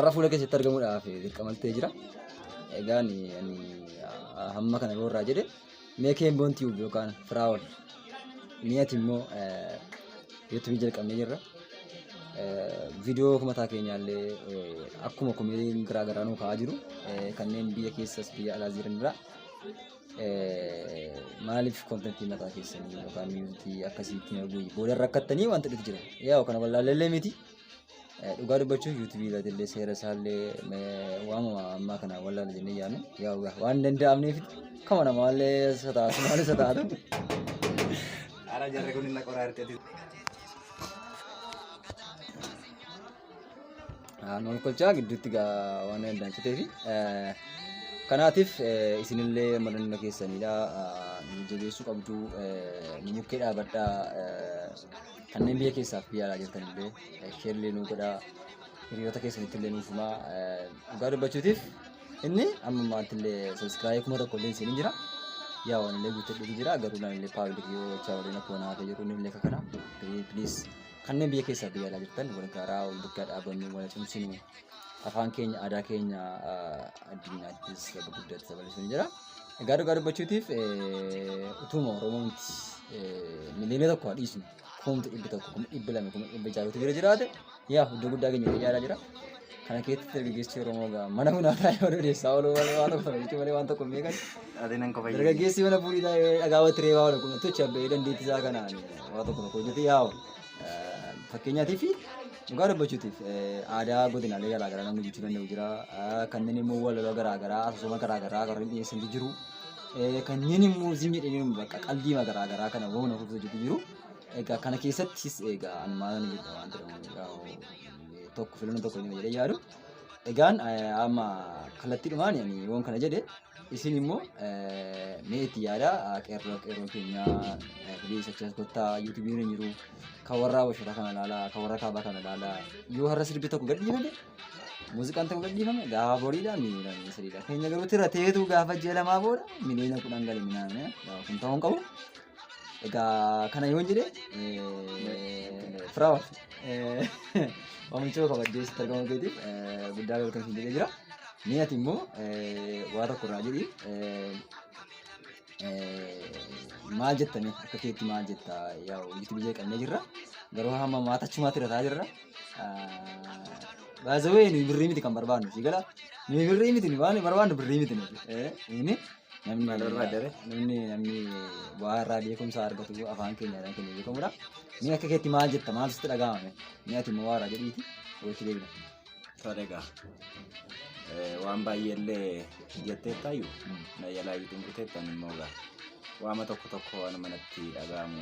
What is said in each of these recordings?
har'a fuula keessatti argamuudhaaf dirqamaltee jira. Egaan ani hamma kana irraa jedhe meekeen boontii yookaan firaawol mi'ati immoo YouTube jalqabnee jirra. Viidiyoo kumataa keenyaallee akkuma komeediin garaagaraa nu ka'aa jiru kanneen biyya keessas biyya alaa jiranirra maaliif kontentii mataa keessanii yookaan miizuutii akkasiitti arguu booda rakkattanii wanta dhufu jira. Yaa kana wallaallee miti. Dhugaa dubbachuuf YouTube irratti seera isaallee waamama ammaa kana wallaala jennee yaadne yaa waan danda'amneef kama namaallee sataatu maali sataatu. Ara jarre kun inna qoraa irratti. Noon kolchaa gidduutti waan danda'achiitee fi kanaatiif isinillee madannoo keessanidha. Jabeessuu qabdu mukkee dhaabadhaa. Kanneen biyya keessaaf biyya alaa jirtanillee sheerlee nuu godhaa. Hiriyoota keessanittillee nuufumaa dhugaa dubbachuutiif inni amma maantillee sabiskiraayii 1000 illee isin jira. Yaa waan illee guuttadhuutu jira garuu naanillee paabilikii yoo jechaa waliin akkuma naafee jiru illee kana piliis kanneen biyya keessaaf biyya alaa jirtan wal gaaraa wal dukkaa dhaabannu wal cimsinu afaan keenya aadaa keenya addunyaattis guddaatti sabalisuun jira. Egaa dhugaa dubbachuutiif utuma Oromoonti miliyoona tokko dhiisnu kumta dhibbi tokko kuma dhibbi lama kuma dhibbi jaaluutu bira jiraate yaa iddoo guddaa keenya yaalaa jira. Kana keessatti dargaggeessi Oromoo mana hundaa taa'ee odeessaa ooluu malee waan tokko jechuun malee waan tokko meeqan. Dargaggeessi mana fuudhii taa'ee dhagaawwatti reebaa oolu kun tochi abbee dandeettii isaa kanaan waan tokko hojjetee yaa'u. Fakkeenyaatiif dhugaa dubbachuutiif aadaa godinaalee garaagaraa namni jechuu danda'u jira. Kanneen immoo walaloo garaagaraa asoosama garaagaraa warreen dhiyeessantu jiru. Kanneen immoo zim jedhanii bakka qalbii garaagaraa kana waan hojjetu jiru. Egaa kana keessattis egaa maal jedhama waan jedhamu tokko filannoo tokko inni jedhee yaadu. Egaan amma kallattiidhumaan waan kana jedhe isin immoo meetti yaada qeerroo keenya bilisachas gottaa YouTube irra jiru kan warra bashara kana ilaalaa kan warra kaabaa kana ilaalaa yoo har'a sirbi tokko gadhiifame muuziqaan tokko gadhiifame gaafa boriidha miliyoona sadiidha. Keenya garuu tira teetu gaafa ji'a lamaa booda miliyoona 10 gali minaane kun ta'uu qabu. Egaa kana yoon jedhe firaawol waamicha kabajjee sitti argamu keetiif guddaa galatoomsiin jedhee jira. Mi'ati immoo waa tokko irraa jedhi maal jettanii akka keetti maal jetta yaa YouTube jalqabnee jirra garuu hamma maatachumaatti irra jirra. Baazawee nuyi birrii miti kan barbaannu si gala nuyi birrii miti waan barbaannu birrii miti nuti namni waa irraa beekumsa argatu afaan keenyaan keenya beekamudha. Ni akka keetti maal jetta maal sitti dhaga'ame mi'ati immoo waa irraa jedhiiti walitti deebina. Toleegaa waan baay'eellee jettee taayu na yaalaa yuutuun kuteettan immoo gaa waama tokko tokko waan manatti dhaga'amu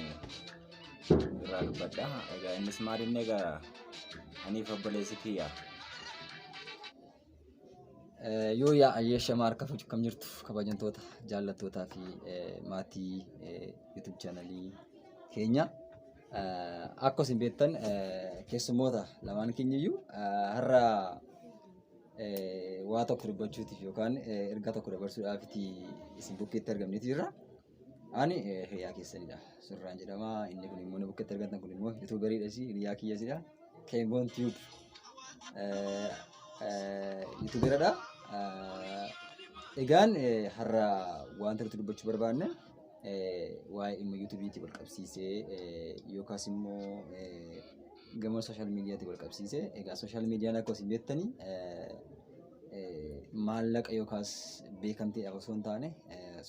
irraa dubbadha. Egaa innis maalinni egaa aniif obboleessi kiyya. Yoo yaa ayyeeshama harka fuucu kam jirtu kabajamtoota jaallattootaa fi maatii YouTube chaanalii keenya akka isin beektan keessummoota lamaan keenyayyuu har'a waa tokko dubbachuutiif yookaan ergaa tokko dabarsuudhaafiti isin bukkeetti argamneeti jirra. Ani hiriyaa keessanidha. Surraan jedhama. Inni kun immoo bukkeetti argamtan kun immoo YouTuberidha si hiriyaa kiyyasidha. Keemboon Tube YouTuberadha. Egaan har'a wanta nuti dubbachuu barbaanne waa'ee dhimma YouTubeetti wal qabsiisee yookaas immoo gama sooshaal miidiyaatti wal qabsiisee egaa sooshaal miidiyaan akka isin beektanii maallaqa yookaas beekamtii dhaaf osoo hin taane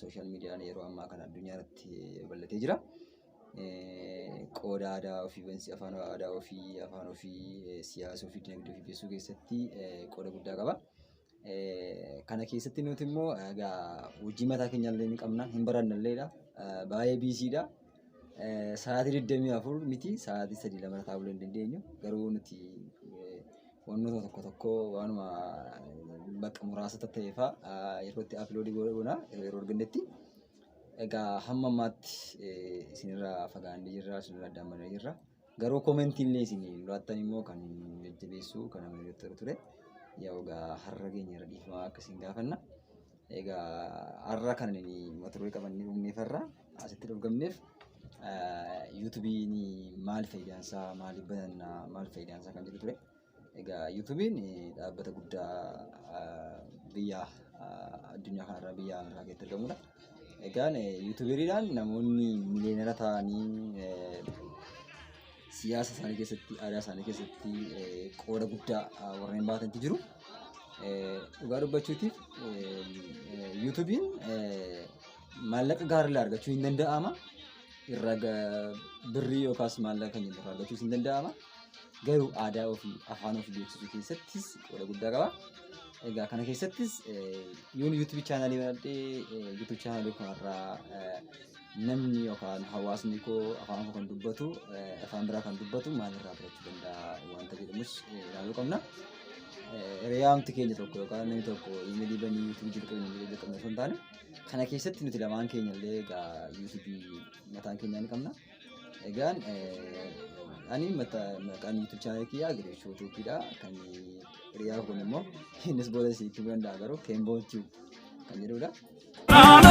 sooshaal miidiyaan yeroo ammaa kana addunyaa irratti bal'atee jira. Qooda aadaa ofii afaan aadaa ofii afaan ofii siyaasa ofii dinagdee ofii beeksisuu keessatti qooda guddaa qaba. Kana keessatti nuti immoo egaa hojii mataa keenyallee ni qabna hin barannalleedha. Baay'ee biisiidha. Sa'aatii 24 miti sa'aatii 3 lama taa'uu hin dandeenyu garuu nuti wantoota tokko tokko waanuma bakka muraasa ta'eefa yeroo itti uploadii goona yeroo argannetti egaa hamma ammaatti isinirraa fagaannee jirra isinirraa dammaqnee jirra garuu koomentiin illee isin laattan immoo kan jajjabeessu kan namatti ture yaa egaa har'a keenya irra dhiifama akkasiin gaafanna. Egaa har'a kan mata duree qabannee dhufneefarra asitti dhufgamneef YouTube'n maal faayidaan isaa maaliif banannaa maal faayidaan isaa kan jedhu ture. Egaa YouTube'n dhaabbata guddaa biyya addunyaa kanarra biyya kanarraa keessatti argamudha. Egaan YouTuberidhaan namoonni miliyoonera ta'anii siyaasa isaanii keessatti, aadaa isaanii keessatti qooda guddaa warreen baatantu jiru. Dhugaa dubbachuutiif YouTube'n maallaqa gaarii argachuu hin danda'ama. Irraa birrii yookaas maallaqa kan jennu argachuus hin danda'ama. Garuu aadaa ofii, afaan ofii beeksisuu keessattis qooda guddaa qaba. Egaa kana keessattis yoon YouTube chaanalii banadhee YouTube chaanalii kanarraa namni yookaan hawaasni koo afaan koo kan dubbatu, afaan biraa kan dubbatu maalirraa barachuu danda'a wanta jedhamus ilaaluu qabna. Hiriyaamti keenya tokko yookaan namni tokko imeelii banii YouTube jalqabne osoo hin taane kana keessatti nuti lamaan keenya illee egaa YouTube mataan keenyaa ni qabna. Egaan ani maqaan YouTube channel kiyyaa Gireeshoo Tuukiidha. Kan hiriyaa kun immoo innis booda sitti danda'a garuu Keemboon Tube kan jedhudha.